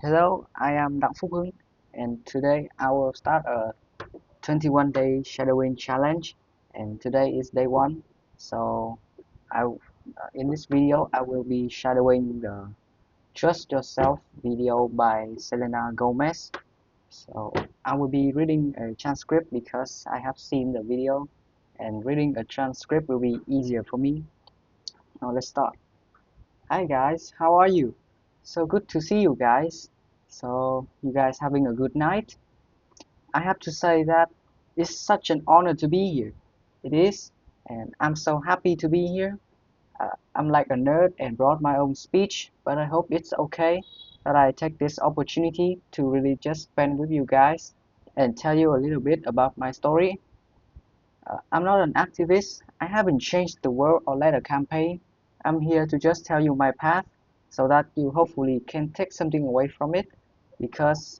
Hello, I am Đặng Phúc Hưng, and today I will start a 21-day shadowing challenge. And today is day one, so in this video I will be shadowing the Trust Yourself video by Selena Gomez. So I will be reading a transcript because I have seen the video, and reading a transcript will be easier for me. Now let's start. Hi guys, how are you? So good to see you guys. So you guys having a good night? I have to say that it's such an honor to be here. It is, and I'm so happy to be here. I'm like a nerd and brought my own speech, but I hope it's okay that I take this opportunity to really just spend with you guys and tell you a little bit about my story. I'm not an activist. I haven't changed the world or led a campaign. I'm here to just tell you my path so that you hopefully can take something away from it because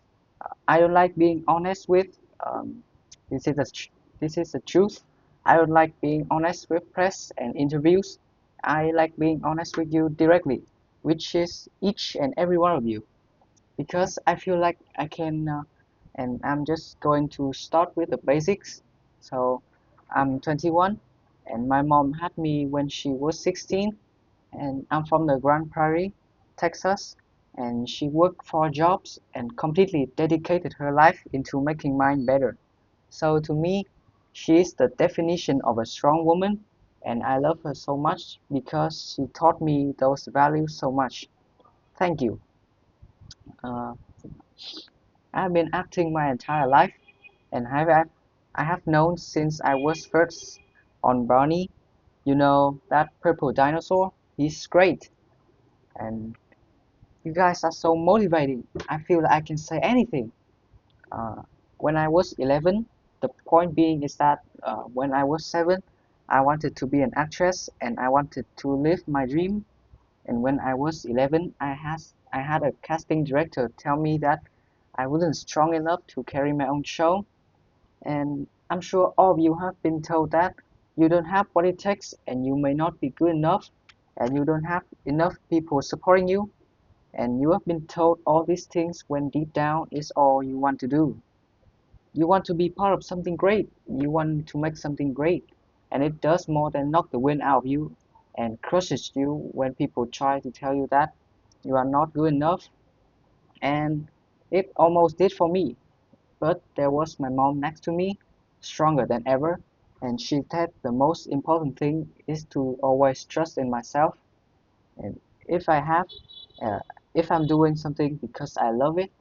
I don't like being honest with um, this is this is the truth. I don't like being honest with press and interviews. I like being honest with you directly, which is each and every one of you, because I feel like I can. And I'm just going to start with the basics. So I'm 21, and my mom had me when she was 16, and I'm from the Grand Prairie, Texas, and she worked 4 jobs and completely dedicated her life into making mine better. So to me, she is the definition of a strong woman, and I love her so much because she taught me those values so much. Thank you. Uh, I've been acting my entire life, and I have known since I was first on Barney. You know that purple dinosaur? He's great, and you guys are so motivating. I feel like I can say anything. Uh, when I was 11, the point being is that when I was 7, I wanted to be an actress and I wanted to live my dream. And when I was 11, I had a casting director tell me that I wasn't strong enough to carry my own show. And I'm sure all of you have been told that you don't have what it takes and you may not be good enough and you don't have enough people supporting you, and you have been told all these things when deep down is all you want to do. You want to be part of something great. You want to make something great. And it does more than knock the wind out of you and crushes you when people try to tell you that you are not good enough. And it almost did for me. But there was my mom next to me, stronger than ever. And she said the most important thing is to always trust in myself. And if I have, uh, if I'm doing something because I love it,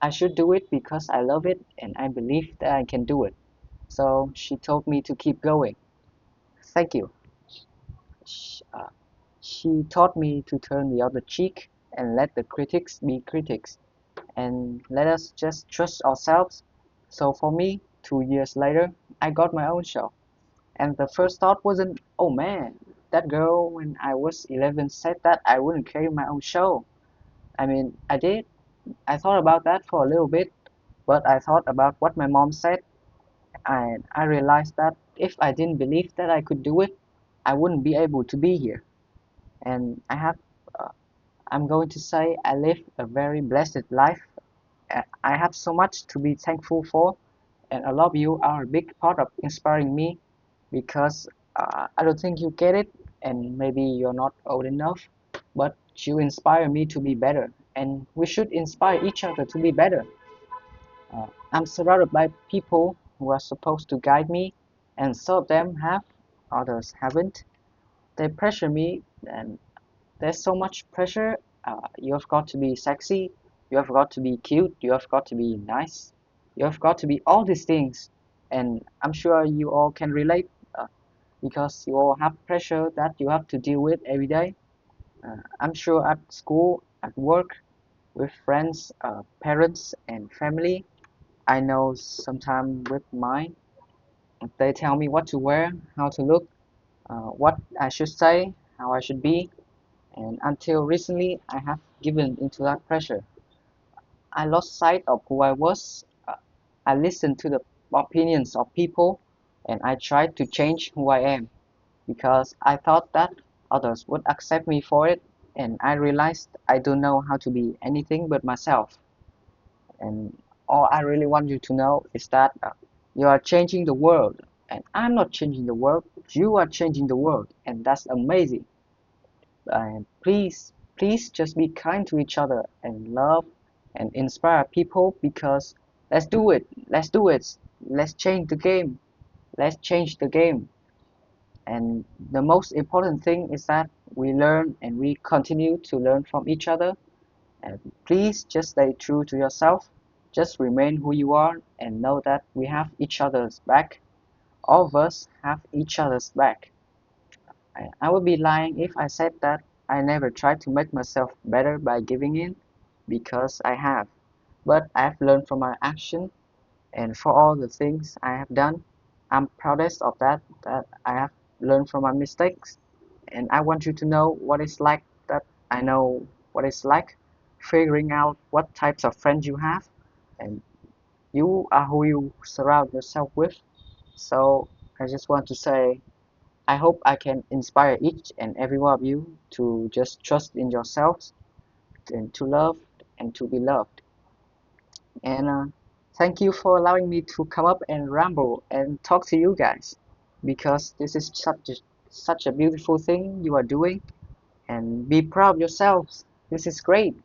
I should do it because I love it and I believe that I can do it. So she told me to keep going. Thank you. She taught me to turn the other cheek and let the critics be critics and let us just trust ourselves. So for me, 2 years later, I got my own show. And the first thought wasn't, oh man, that girl when I was 11 said that I wouldn't carry my own show. I mean, I did. I thought about that for a little bit, but I thought about what my mom said, and I realized that if I didn't believe that I could do it, I wouldn't be able to be here. And uh, I'm going to say I live a very blessed life. I have so much to be thankful for, and a lot of you are a big part of inspiring me because I don't think you get it, and maybe you're not old enough, but you inspire me to be better, and we should inspire each other to be better. I'm surrounded by people who are supposed to guide me, and some of them have, others haven't. They pressure me, and there's so much pressure. You have got to be sexy, you have got to be cute, you have got to be nice, you have got to be all these things. And I'm sure you all can relate because you all have pressure that you have to deal with every day. I'm sure at school, at work, with friends, parents, and family. I know sometimes with mine, they tell me what to wear, how to look, what I should say, how I should be, and until recently, I have given into that pressure. I lost sight of who I was. I listened to the opinions of people, and I tried to change who I am because I thought that others would accept me for it. and I realized I don't know how to be anything but myself. And all I really want you to know is that you are changing the world, and I'm not changing the world. You are changing the world, and that's amazing. And please just be kind to each other and love and inspire people, because let's do it. Let's do it. Let's change the game. Let's change the game. And the most important thing is that we learn and we continue to learn from each other. And please just stay true to yourself. Just remain who you are and know that we have each other's back. All of us have each other's back. I would be lying if I said that I never tried to make myself better by giving in, because I have. But I have learned from my action, and for all the things I have done, I'm proudest of that I have learned from my mistakes. And I want you to know what it's like, that I know what it's like figuring out what types of friends you have, and you are who you surround yourself with. So I just want to say I hope I can inspire each and every one of you to just trust in yourselves and to love and to be loved. And thank you for allowing me to come up and ramble and talk to you guys, because this is such a beautiful thing you are doing, and be proud of yourselves. This is great.